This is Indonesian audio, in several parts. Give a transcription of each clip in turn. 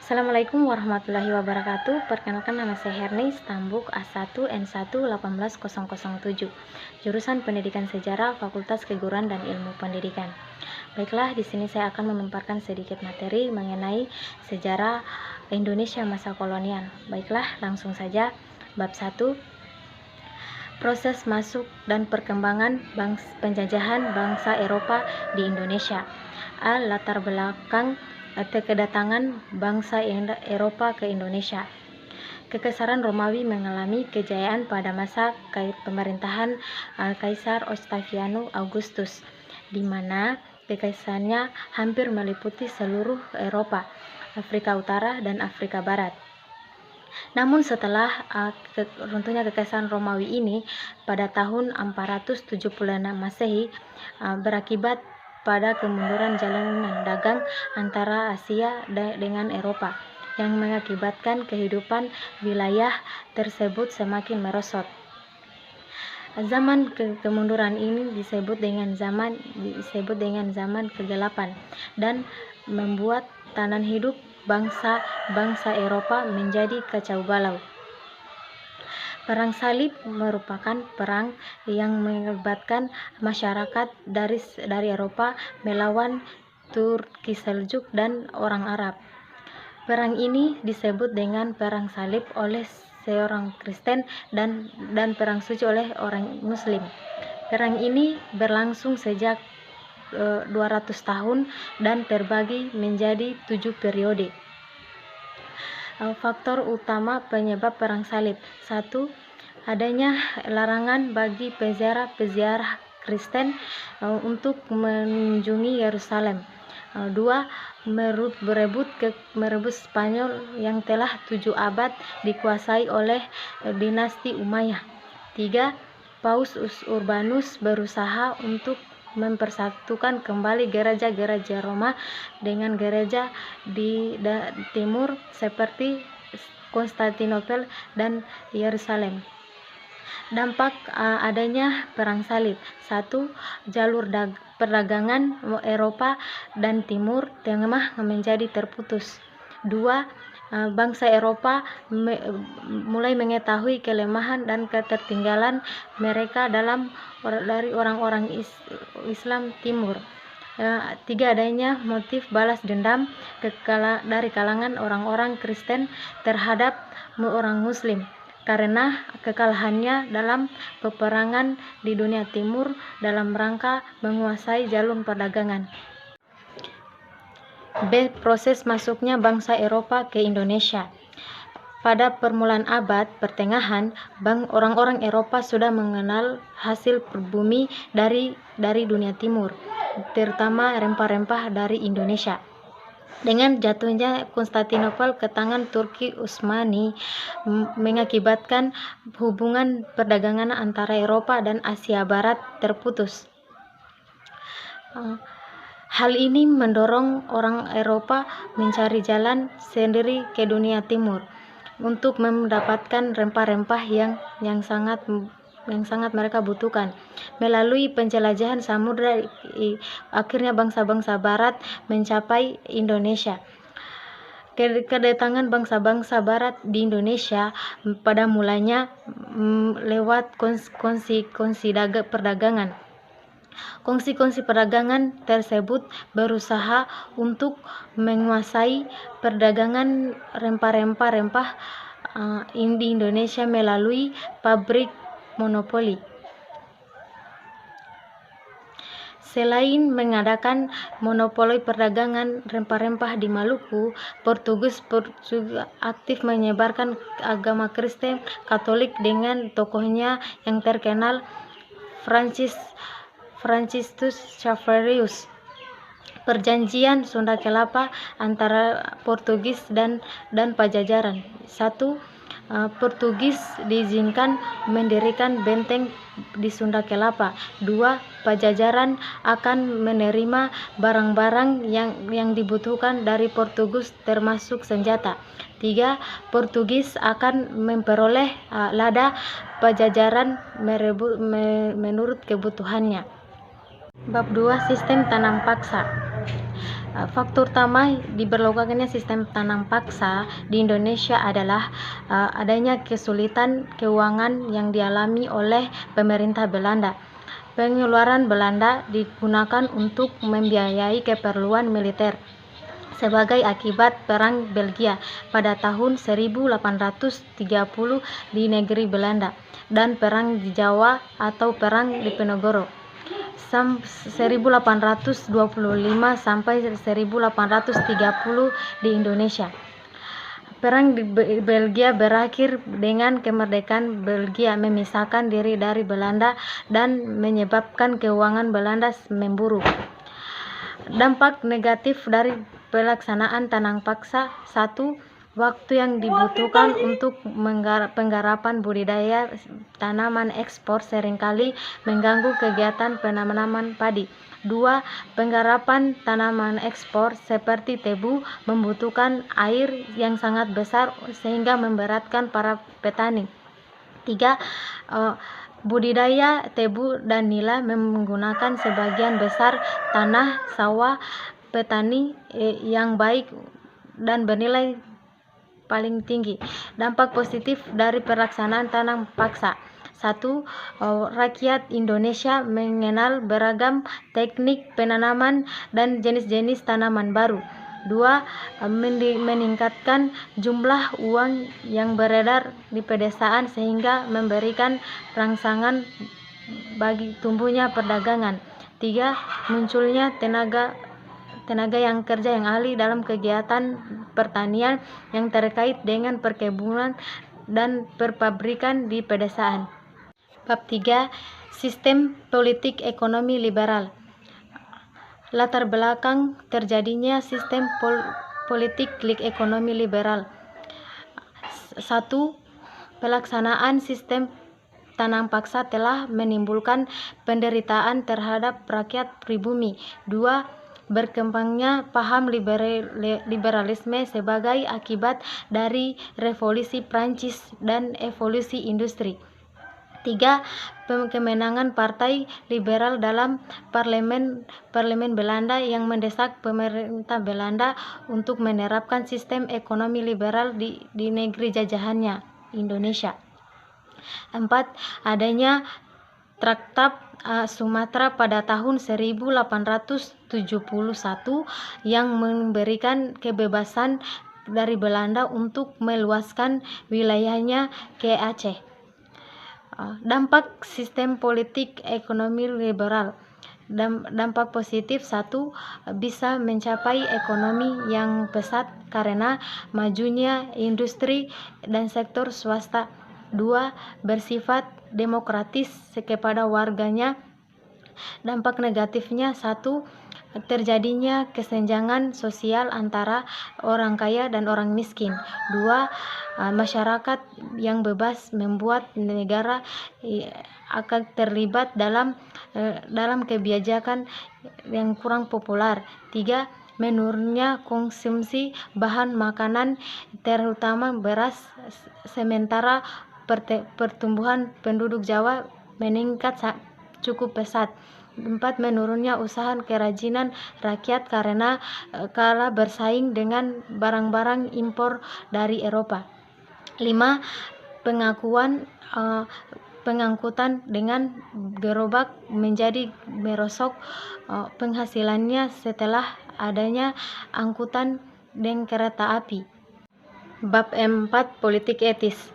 Assalamualaikum warahmatullahi wabarakatuh. Perkenalkan, nama saya Herni Stambuk, A1N1 18007, jurusan Pendidikan Sejarah, Fakultas Keguruan dan Ilmu Pendidikan. Baiklah, di sini saya akan memaparkan sedikit materi mengenai sejarah Indonesia masa kolonial. Baiklah, langsung saja. Bab 1, proses masuk dan perkembangan penjajahan bangsa Eropa di Indonesia. A. Latar belakang kedatangan bangsa Eropa ke Indonesia. Kekaisaran Romawi mengalami kejayaan pada masa pemerintahan Kaisar Octavianus Augustus, di mana kekaisarannya hampir meliputi seluruh Eropa, Afrika Utara, dan Afrika Barat. Namun setelah runtuhnya kekaisaran Romawi ini pada tahun 476 Masehi berakibat pada kemunduran jalanan dagang antara Asia dengan Eropa, yang mengakibatkan kehidupan wilayah tersebut semakin merosot. Zaman kemunduran ini disebut dengan zaman kegelapan, dan membuat tanan hidup bangsa Eropa menjadi kacau balau. Perang Salib merupakan perang yang melibatkan masyarakat dari Eropa melawan Turki Seljuk dan orang Arab. Perang ini disebut dengan Perang Salib oleh seorang Kristen dan Perang Suci oleh orang Muslim. Perang ini berlangsung sejak 200 tahun dan terbagi menjadi 7 periode. Faktor utama penyebab Perang Salib: 1. Adanya larangan bagi peziarah Kristen untuk mengunjungi Yerusalem. 2. Merebut Spanyol yang telah 7 abad dikuasai oleh dinasti Umayyah. 3. Paus Urbanus berusaha untuk mempersatukan kembali gereja-gereja Roma dengan gereja di timur seperti Konstantinopel dan Yerusalem. Dampak adanya Perang Salib: 1. Jalur perdagangan Eropa dan Timur Tengah menjadi terputus. 2. Bangsa Eropa mulai mengetahui kelemahan dan ketertinggalan mereka dari orang-orang Islam Timur. 3. Adanya motif balas dendam dari kalangan orang-orang Kristen terhadap orang Muslim karena kekalahannya dalam peperangan di dunia timur dalam rangka menguasai jalur perdagangan. B. Proses masuknya bangsa Eropa ke Indonesia. Pada permulaan abad pertengahan, orang-orang Eropa sudah mengenal hasil pribumi dari dunia timur, terutama rempah-rempah dari Indonesia. Dengan jatuhnya Konstantinopel ke tangan Turki Utsmani mengakibatkan hubungan perdagangan antara Eropa dan Asia Barat terputus. Hal ini mendorong orang Eropa mencari jalan sendiri ke dunia timur untuk mendapatkan rempah-rempah yang sangat mereka butuhkan. Melalui penjelajahan samudra, akhirnya bangsa-bangsa barat mencapai Indonesia. Kedatangan bangsa-bangsa barat di Indonesia pada mulanya lewat kongsi perdagangan. Kongsi perdagangan tersebut berusaha untuk menguasai perdagangan rempah-rempah di Indonesia melalui pabrik monopoli. Selain mengadakan monopoli perdagangan rempah-rempah di Maluku, Portugis juga aktif menyebarkan agama Kristen Katolik dengan tokohnya yang terkenal Franciscus Xaverius. Perjanjian Sunda Kelapa antara Portugis dan Pajajaran. 1. Portugis diizinkan mendirikan benteng di Sunda Kelapa. 2. Pajajaran akan menerima barang-barang yang dibutuhkan dari Portugis termasuk senjata. 3. Portugis akan memperoleh lada Pajajaran menurut kebutuhannya. Bab 2. Sistem tanam paksa. Faktor utama diberlakukannya sistem tanam paksa di Indonesia adalah adanya kesulitan keuangan yang dialami oleh pemerintah Belanda. Pengeluaran Belanda digunakan untuk membiayai keperluan militer sebagai akibat Perang Belgia pada tahun 1830 di negeri Belanda dan Perang di Jawa atau Perang Diponegoro 1825 sampai 1830 di Indonesia. Perang di Belgia berakhir dengan kemerdekaan Belgia memisahkan diri dari Belanda dan menyebabkan keuangan Belanda memburuk. Dampak negatif dari pelaksanaan tanam paksa: 1. Waktu yang dibutuhkan untuk penggarapan budidaya tanaman ekspor seringkali mengganggu kegiatan penanaman padi. 2. Penggarapan tanaman ekspor seperti tebu membutuhkan air yang sangat besar sehingga memberatkan para petani. 3. Budidaya tebu dan nila menggunakan sebagian besar tanah sawah petani yang baik dan bernilai paling tinggi. Dampak positif dari pelaksanaan tanam paksa: 1. Rakyat Indonesia mengenal beragam teknik penanaman dan jenis-jenis tanaman baru. 2. Meningkatkan jumlah uang yang beredar di pedesaan sehingga memberikan rangsangan bagi tumbuhnya perdagangan. 3. Munculnya tenaga yang kerja yang ahli dalam kegiatan pertanian yang terkait dengan perkebunan dan perpabrikan di pedesaan. Bab 3. Sistem politik ekonomi liberal. Latar belakang terjadinya sistem politik ekonomi liberal. 1. Pelaksanaan sistem tanam paksa telah menimbulkan penderitaan terhadap rakyat pribumi. 2. Berkembangnya paham liberalisme sebagai akibat dari revolusi Prancis dan evolusi industri. 3. Kemenangan Partai Liberal dalam parlemen Belanda yang mendesak pemerintah Belanda untuk menerapkan sistem ekonomi liberal di negeri jajahannya, Indonesia. 4. Adanya Traktat Sumatera pada tahun 1871 yang memberikan kebebasan dari Belanda untuk meluaskan wilayahnya ke Aceh. Dampak sistem politik ekonomi liberal. Dampak positif: 1. Bisa mencapai ekonomi yang pesat karena majunya industri dan sektor swasta. 2. Bersifat demokratis kepada warganya. Dampak negatifnya: 1. Terjadinya kesenjangan sosial antara orang kaya dan orang miskin. 2. Masyarakat yang bebas membuat negara akan terlibat dalam kebijakan yang kurang populer. 3. Menurunnya konsumsi bahan makanan terutama beras, sementara pertumbuhan penduduk Jawa meningkat cukup pesat. 4. Menurunnya usaha kerajinan rakyat karena kalah bersaing dengan barang-barang impor dari Eropa. 5. Pengangkutan dengan gerobak menjadi merosot penghasilannya setelah adanya angkutan dan kereta api. Bab 4. Politik etis.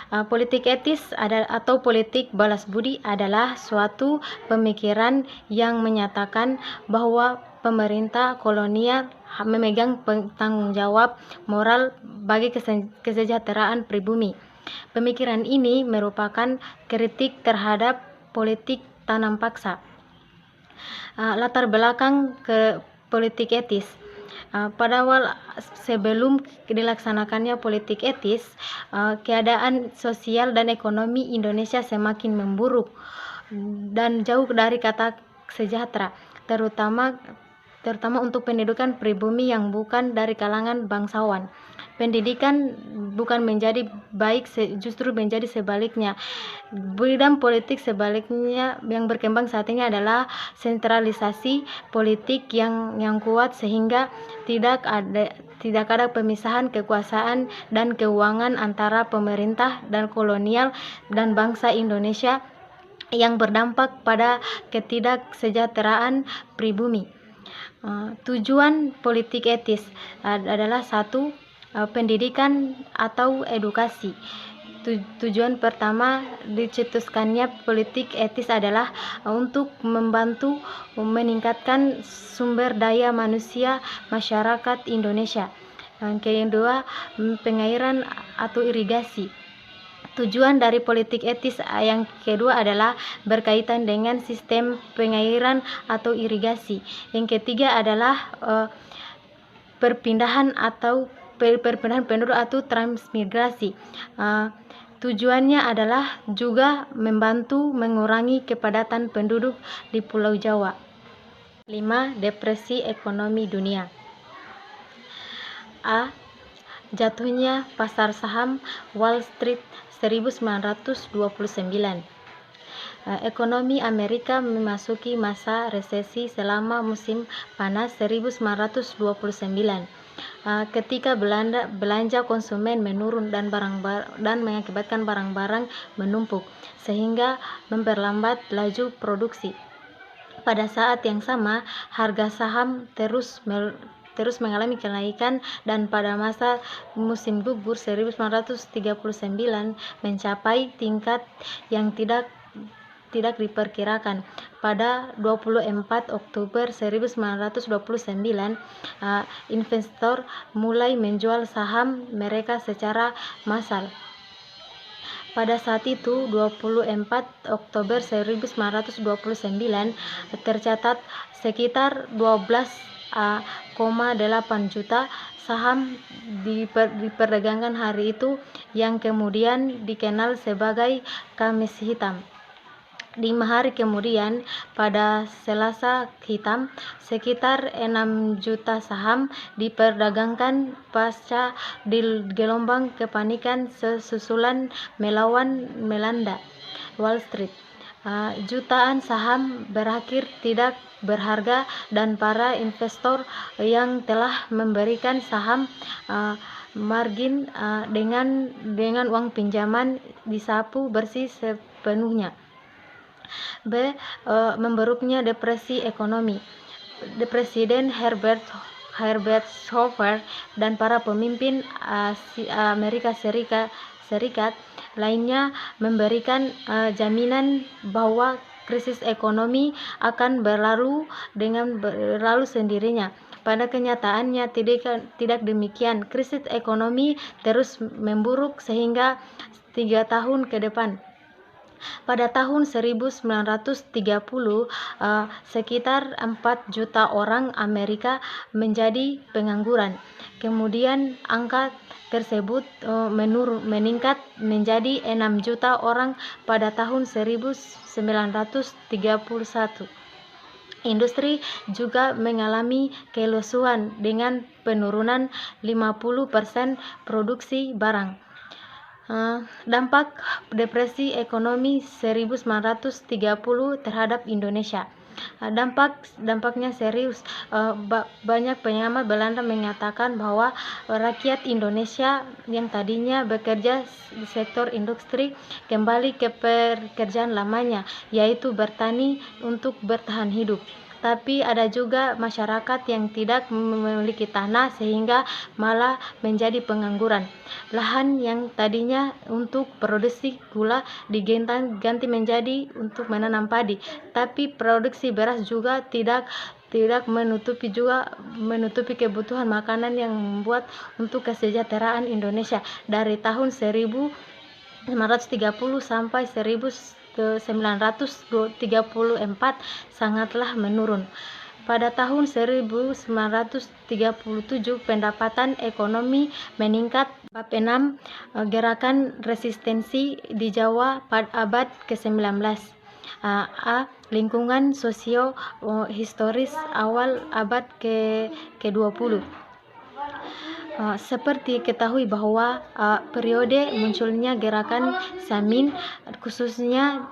Politik etis atau politik balas budi adalah suatu pemikiran yang menyatakan bahwa pemerintah kolonial memegang tanggung jawab moral bagi kesejahteraan pribumi. Pemikiran ini merupakan kritik terhadap politik tanam paksa. Latar belakang ke politik etis. Pada awal sebelum dilaksanakannya politik etis, keadaan sosial dan ekonomi Indonesia semakin memburuk dan jauh dari kata sejahtera, terutama terutama untuk pendidikan pribumi yang bukan dari kalangan bangsawan. Pendidikan bukan menjadi baik, justru menjadi sebaliknya. Bidang politik sebaliknya yang berkembang saat ini adalah sentralisasi politik yang kuat, sehingga tidak ada pemisahan kekuasaan dan keuangan antara pemerintah dan kolonial dan bangsa Indonesia, yang berdampak pada ketidaksejahteraan pribumi. Tujuan politik etis adalah satu, pendidikan atau edukasi. Tujuan pertama dicetuskannya politik etis adalah untuk membantu meningkatkan sumber daya manusia masyarakat Indonesia. Yang kedua, pengairan atau irigasi. Tujuan dari politik etis yang kedua adalah berkaitan dengan sistem pengairan atau irigasi. Yang ketiga adalah perpindahan penduduk atau transmigrasi. Tujuannya adalah juga membantu mengurangi kepadatan penduduk di Pulau Jawa. 5. Depresi ekonomi dunia. A. Jatuhnya pasar saham Wall Street 1929. Ekonomi Amerika memasuki masa resesi selama musim panas 1929. Ketika belanja konsumen menurun dan mengakibatkan barang-barang menumpuk, sehingga memperlambat laju produksi. Pada saat yang sama, harga saham terus mengalami kenaikan, dan pada masa musim gugur 1939 mencapai tingkat yang tidak diperkirakan. Pada 24 Oktober 1929, investor mulai menjual saham mereka secara massal. Pada saat itu, 24 Oktober 1929, tercatat sekitar 12,8 juta saham diperdagangkan hari itu, yang kemudian dikenal sebagai Kamis Hitam. 5 hari kemudian, pada Selasa Hitam, sekitar 6 juta saham diperdagangkan pasca gelombang kepanikan susulan melawan melanda Wall Street. Jutaan saham berakhir tidak berharga, dan para investor yang telah memberikan saham margin dengan uang pinjaman disapu bersih sepenuhnya. B. Memburuknya depresi ekonomi. Presiden Herbert Hoover dan para pemimpin Amerika Serikat lainnya memberikan jaminan bahwa krisis ekonomi akan berlalu sendirinya. Pada kenyataannya tidak demikian. Krisis ekonomi terus memburuk sehingga 3 tahun ke depan. Pada tahun 1930, sekitar 4 juta orang Amerika menjadi pengangguran. Kemudian angka tersebut meningkat menjadi 6 juta orang pada tahun 1931. Industri juga mengalami kelesuan dengan penurunan 50% produksi barang. Dampak depresi ekonomi 1930 terhadap Indonesia. Dampaknya serius. Banyak pengamat Belanda mengatakan bahwa rakyat Indonesia yang tadinya bekerja di sektor industri kembali ke pekerjaan lamanya, yaitu bertani untuk bertahan hidup. Tapi ada juga masyarakat yang tidak memiliki tanah sehingga malah menjadi pengangguran. Lahan yang tadinya untuk produksi gula diganti menjadi untuk menanam padi. Tapi produksi beras juga tidak menutupi kebutuhan makanan yang membuat untuk kesejahteraan Indonesia dari tahun 1930 sampai 1934 sangatlah menurun. Pada tahun 1937 pendapatan ekonomi meningkat. Bab 6, gerakan resistensi di Jawa pada abad ke-19. Lingkungan sosio-historis awal abad ke-20. Seperti ketahui bahwa periode munculnya gerakan Samin khususnya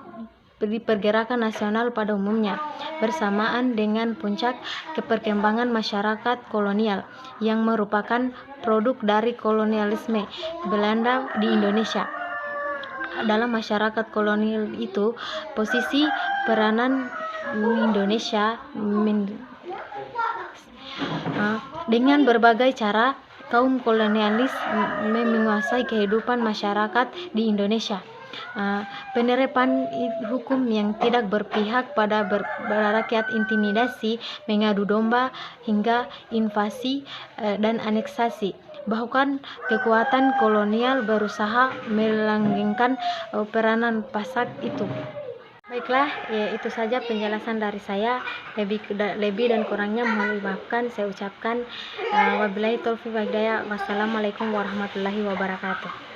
di pergerakan nasional pada umumnya bersamaan dengan puncak keperkembangan masyarakat kolonial yang merupakan produk dari kolonialisme Belanda di Indonesia. Dalam masyarakat kolonial itu, posisi peranan Indonesia dengan berbagai cara kaum kolonialis menguasai kehidupan masyarakat di Indonesia. Penerapan hukum yang tidak berpihak pada rakyat, intimidasi, mengadu domba, hingga invasi dan aneksasi. Bahkan kekuatan kolonial berusaha melanggengkan peranan pasak itu. Baiklah, ya itu saja penjelasan dari saya. Lebih dan kurangnya mohon dimaafkan. Saya ucapkan wabillahi taufiq wal hidayah. Wassalamualaikum warahmatullahi wabarakatuh.